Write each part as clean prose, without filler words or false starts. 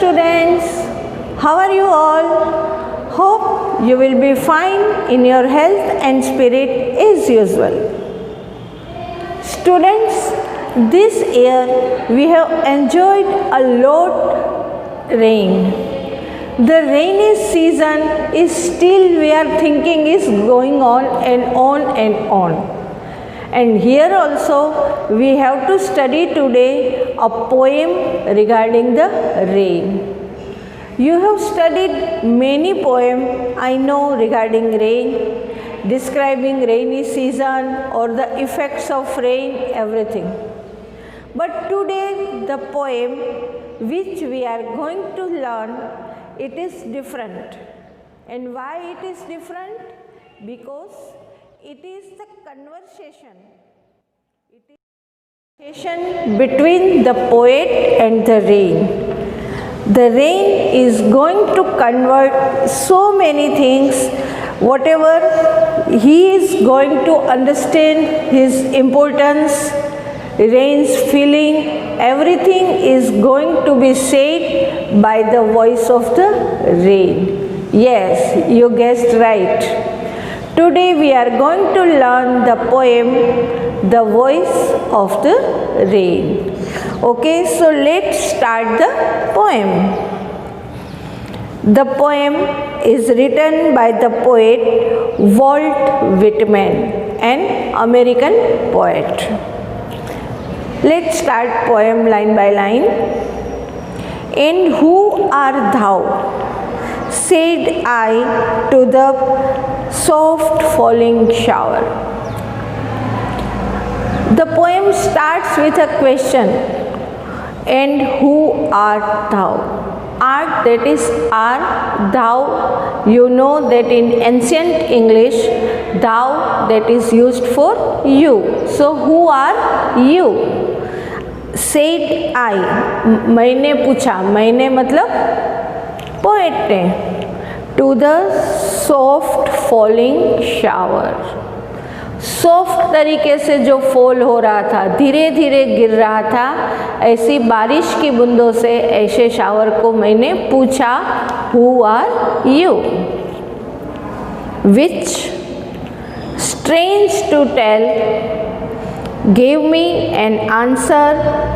students, how are you all? Hope you will be fine in your health and spirit as usual. Students, this year we have enjoyed a lot rain. The rainy season is still, we are thinking, is going on and on and on. And here also we have to study today a poem regarding the rain. You have studied many poems, I know, regarding rain, describing rainy season or the effects of rain, everything. But today the poem which we are going to learn, it is different. And why it is different? Because it is the conversation. It is conversation between the poet and the rain. The rain is going to convert so many things. Whatever he is going to understand his importance, rain's feeling, everything is going to be said by the voice of the rain. Yes, you guessed right. Today we are going to learn the poem, The Voice of the Rain. Okay, so let's start the poem. The poem is written by the poet Walt Whitman, an American poet. Let's start poem line by line. And who art thou? Said I to the soft falling shower. The poem starts with a question. And who art thou? Art, that is are, thou, you know that in ancient English, thou, that is used for you. So who are you? Said I, मैंने पूछा, मैंने मतलब poet ने, to the soft falling shower. Soft तरीके से जो fall हो रहा था, धीरे धीरे गिर रहा था, ऐसी बारिश की बूंदों से ऐसे शावर को मैंने पूछा, who are you? Which strange to tell gave me an answer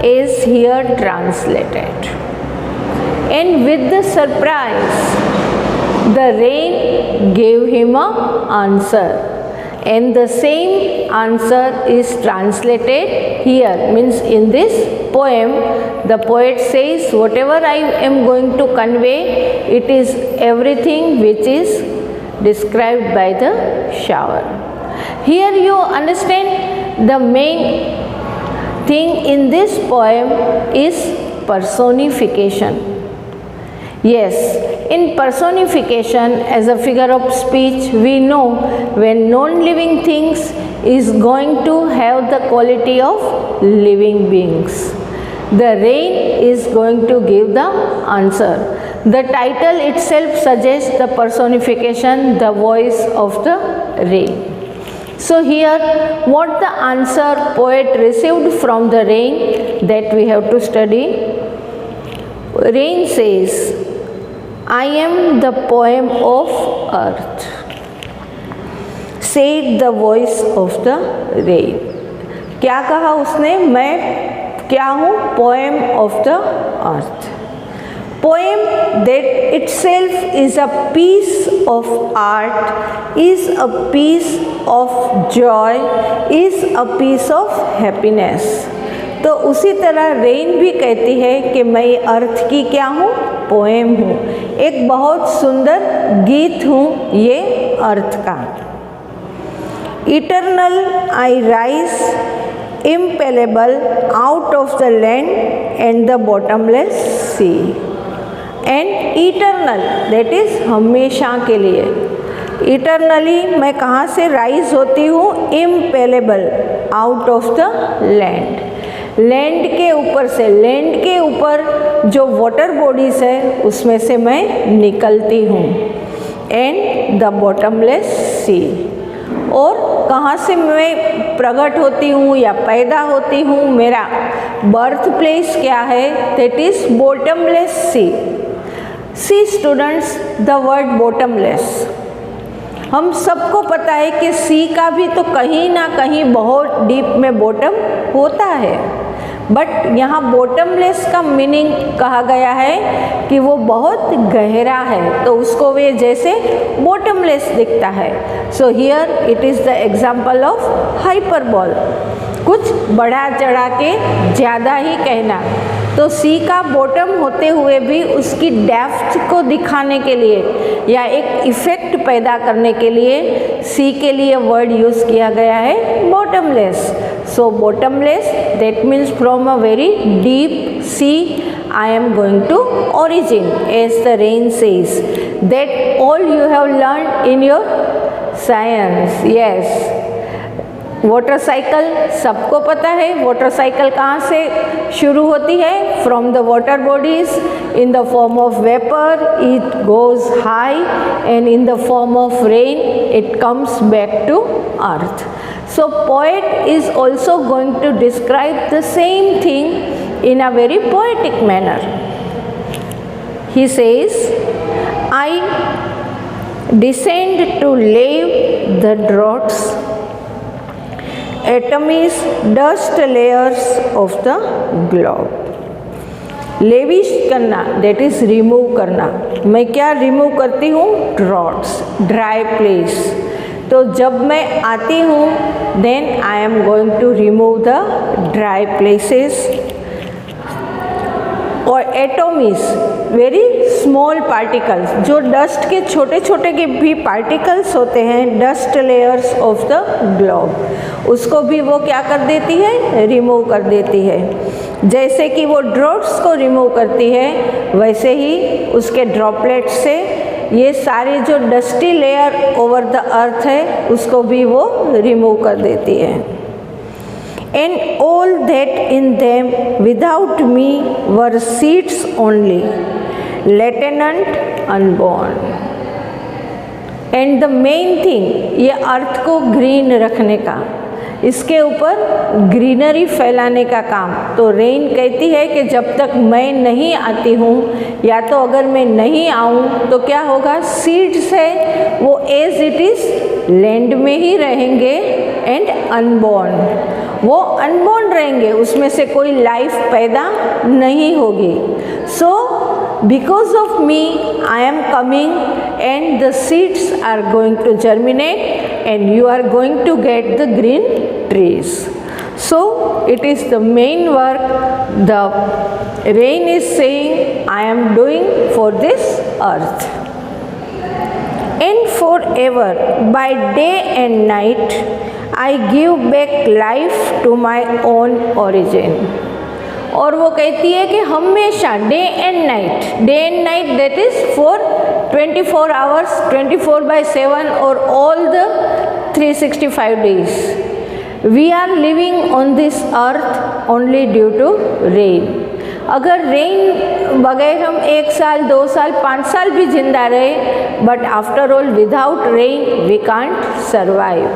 is here translated. And with the surprise, the rain gave him an answer. And the same answer is translated here, means in this poem the poet says whatever I am going to convey, it is everything which is described by the shower. Here you understand the main thing in this poem is personification. Yes, in personification as a figure of speech, we know when non-living things is going to have the quality of living beings. The rain is going to give the answer. The title itself suggests the personification, the voice of the rain. So here, what the answer poet received from the rain, that we have to study. Rain says, I am the poem of earth, said the voice of the rain. क्या कहा उसने? मैं क्या हूँ? Poem of the earth. Poem that itself is a piece of art, is a piece of joy, is a piece of happiness. तो उसी तरह rain भी कहती है कि मैं अर्थ की क्या हूँ? पोएम हूँ, एक बहुत सुंदर गीत हूँ ये अर्थ का. Eternal I rise impalpable out of the land and the bottomless sea. And eternal, that is हमेशा के लिए. इटर्नली मैं कहाँ से राइज होती हूँ? impalpable out of the land. Land के ऊपर से, लैंड के ऊपर जो वाटर बॉडीज है उसमें से मैं निकलती हूँ. एंड द बॉटमलेस सी, और कहाँ से मैं प्रकट होती हूँ या पैदा होती हूँ, मेरा बर्थ प्लेस क्या है, that is bottomless sea. See students, the word bottomless, हम सबको पता है कि सी का भी तो कहीं ना कहीं बहुत डीप में बॉटम होता है, बट यहाँ बॉटमलेस का मीनिंग कहा गया है कि वो बहुत गहरा है, तो उसको वे जैसे बॉटमलेस दिखता है। So here it is the example of hyperbole, कुछ बढ़ा चढ़ा के ज़्यादा ही कहना। तो सी का बॉटम होते हुए भी उसकी डेप्थ को दिखाने के लिए या एक इफ़ेक्ट पैदा करने के लिए सी के लिए वर्ड यूज़ किया गया है bottomless. So bottomless, that means from a very deep sea I am going to origin, as the rain says, that all you have learned in your science. Yes, water cycle सबको पता है, water cycle कहाँ से शुरू होती है, from the water bodies in the form of vapour it goes high and in the form of rain it comes back to earth. So poet is also going to describe the same thing in a very poetic manner. He says, I descend to lave the drops, atoms, dust layers of the globe। Lavish करना, that is remove करना। मैं क्या remove करती हूँ, droughts, dry place. तो जब मैं आती हूँ then I am going to remove the dry places. और एटॉम्स, वेरी स्मॉल पार्टिकल्स, जो डस्ट के छोटे छोटे के भी पार्टिकल्स होते हैं, dust layers of the globe, उसको भी वो क्या कर देती है, रिमूव कर देती है। जैसे कि वो ड्रॉप्स को रिमूव करती है, वैसे ही उसके ड्रॉपलेट्स से ये सारे जो dusty layer over the earth है उसको भी वो रिमूव कर देती है। And all that in them without me were seeds only, latent, unborn। And the main thing, ये अर्थ को ग्रीन रखने का, इसके ऊपर ग्रीनरी फैलाने का काम। तो रेन कहती है कि जब तक मैं नहीं आती हूँ, या तो अगर मैं नहीं आऊँ तो क्या होगा, सीड्स है वो एज इट इज़ लैंड में ही रहेंगे एंड अनबॉर्न, वो अनबॉर्न रहेंगे, उसमें से कोई लाइफ पैदा नहीं होगी। So because of me I am coming and the seeds are going to germinate and you are going to get the green trees। So it is the main work the rain is saying I am doing for this earth। And forever by day and night I give back life to my own origin। और वो कहती है कि हमेशा day and night that is for 24 hours, 24/7 और all the 365 days we are living on this earth only due to rain। अगर rain बगैर हम 1 साल, 2 साल, 5 साल भी जिंदा रहे, but after all without rain we can't survive.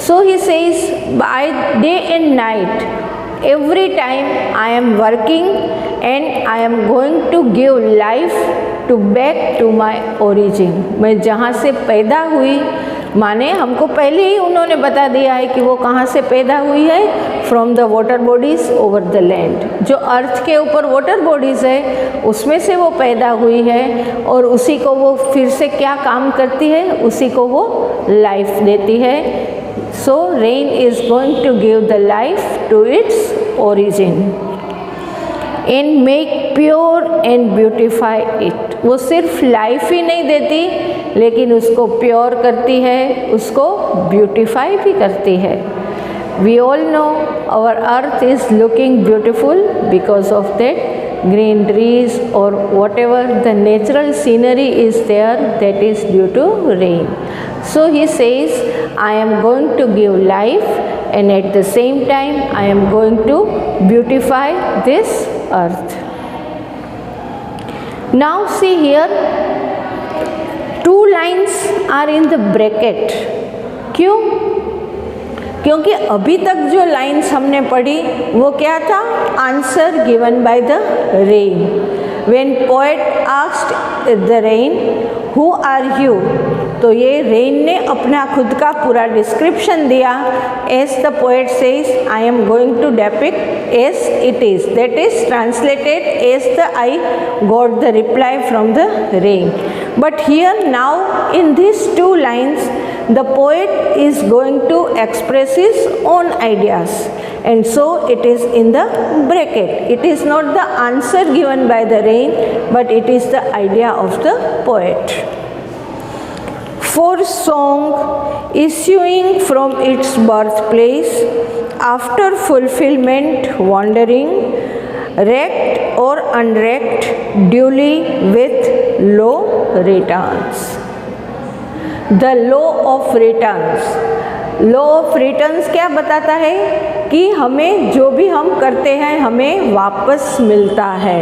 So he says by day and night every time I am working and I am going to give life to back to my origin। मैं जहाँ से पैदा हुई, माने हमको पहले ही उन्होंने बता दिया है कि वो कहाँ से पैदा हुई है, from the water bodies over the land. जो अर्थ के ऊपर वाटर बॉडीज़ है उसमें से वो पैदा हुई है, और उसी को वो फिर से क्या काम करती है, उसी को वो लाइफ देती है। So rain is going to give the life to its origin and make pure and beautify it। वो सिर्फ लाइफ ही नहीं देती लेकिन उसको प्योर करती है, उसको ब्यूटिफाई भी करती है। We all know our earth is looking beautiful because of that green trees or whatever the natural scenery is there, that is due to rain। So he says I am going to give life and at the same time I am going to beautify this earth। Now see here, 2 lines are in the bracket। क्यों? क्योंकि अभी तक जो lines हमने पढ़ी वो क्या था? Answer given by the rain. When poet asked the rain who are you, तो ये रेन ने अपना खुद का पूरा डिस्क्रिप्शन दिया। As the poet says I am going to depict as it is, that is translated as the I got the reply from the rain. But here now in this two lines the poet is going to express his own ideas, and so it is in the bracket. It is not the answer given by the rain, but it is the idea of the poet. For song issuing from its birthplace, after fulfillment wandering, wrecked or unwrecked, duly with low returns. The law of returns, law of returns क्या बताता है? कि हमें जो भी हम करते हैं हमें वापस मिलता है।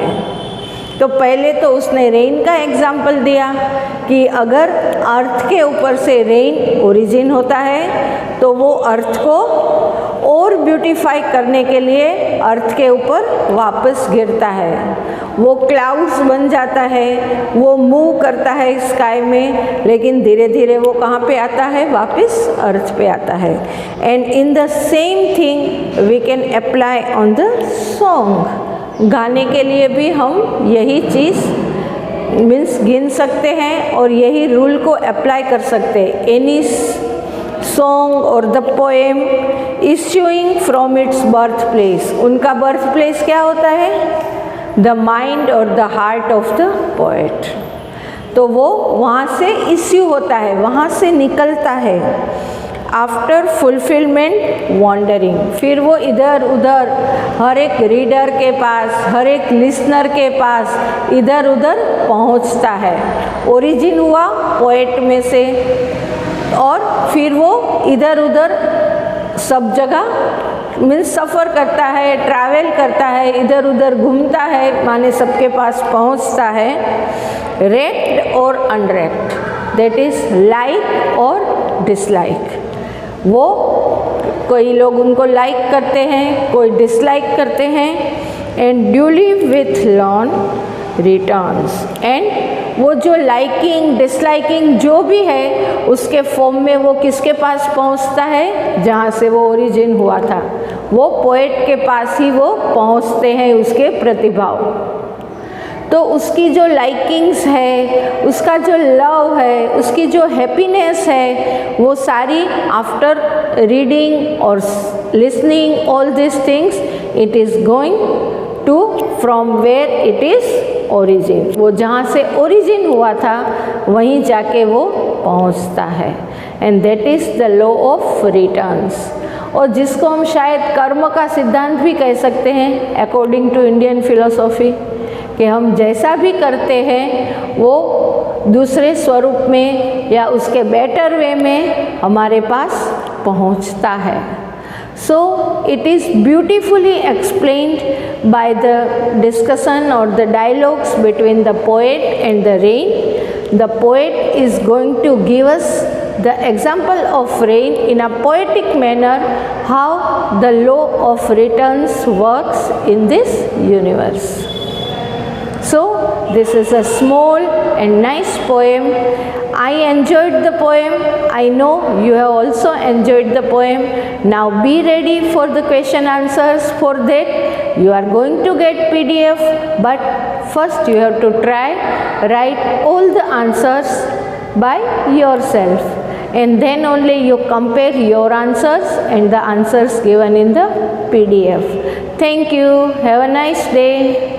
तो पहले तो उसने रेन का एग्जाम्पल दिया कि अगर अर्थ के ऊपर से रेन ओरिजिन होता है तो वो अर्थ को और ब्यूटीफाई करने के लिए अर्थ के ऊपर वापस गिरता है, वो क्लाउड्स बन जाता है, वो मूव करता है स्काई में, लेकिन धीरे धीरे वो कहाँ पे आता है? वापस अर्थ पे आता है। And in the same thing we can apply on the song. गाने के लिए भी हम यही चीज़ मीन्स गिन सकते हैं और यही रूल को अप्लाई कर सकते हैं। एनी सॉन्ग और the poem issuing from its birth place, उनका बर्थ प्लेस क्या होता है? द माइंड और the heart of the poet. तो वो वहाँ से इश्यू होता है, वहाँ से निकलता है। आफ्टर फुलफिलमेंट वॉन्डरिंग, फिर वो इधर उधर हर एक रीडर के पास, हर एक लिसनर के पास इधर उधर पहुँचता है। ओरिजिन हुआ पोएट में से और फिर वो इधर उधर सब जगह मीन्स सफ़र करता है, ट्रैवल करता है, इधर उधर घूमता है, माने सबके पास पहुंचता है। रेक्ड और अनरेक्ड, दैट इज़ लाइक और डिसलाइक। वो कोई लोग उनको लाइक करते हैं, कोई डिसलाइक करते हैं। And duly with lawn returns, and वो जो लाइकिंग डिसलाइकिंग जो भी है उसके फॉर्म में वो किसके पास पहुंचता है? जहाँ से वो ओरिजिन हुआ था, वो पोएट के पास ही वो पहुंचते हैं उसके प्रतिभाव। तो उसकी जो लाइकिंग्स है, उसका जो लव है, उसकी जो हैप्पीनेस है, वो सारी आफ्टर रीडिंग और listening all this things it is going to from where it is origin. वो जहाँ से ओरिजिन हुआ था वहीं जाके वो पहुँचता है। And that is the law of returns, और जिसको हम शायद कर्म का सिद्धांत भी कह सकते हैं अकॉर्डिंग टू इंडियन फिलोसॉफी, कि हम जैसा भी करते हैं वो दूसरे स्वरूप में या उसके बेटर वे में हमारे पास पहुँचता है। So it is beautifully explained by the discussion or the dialogues between the poet and the rain. The poet is going to give us the example of rain in a poetic manner, how the law of returns works in this universe. So this is a small and nice poem. I enjoyed the poem. I know you have also enjoyed the poem. Now be ready for the question answers. For that you are going to get PDF, but first you have to try write all the answers by yourself, and then only you compare your answers and the answers given in the PDF. Thank you. Have a nice day.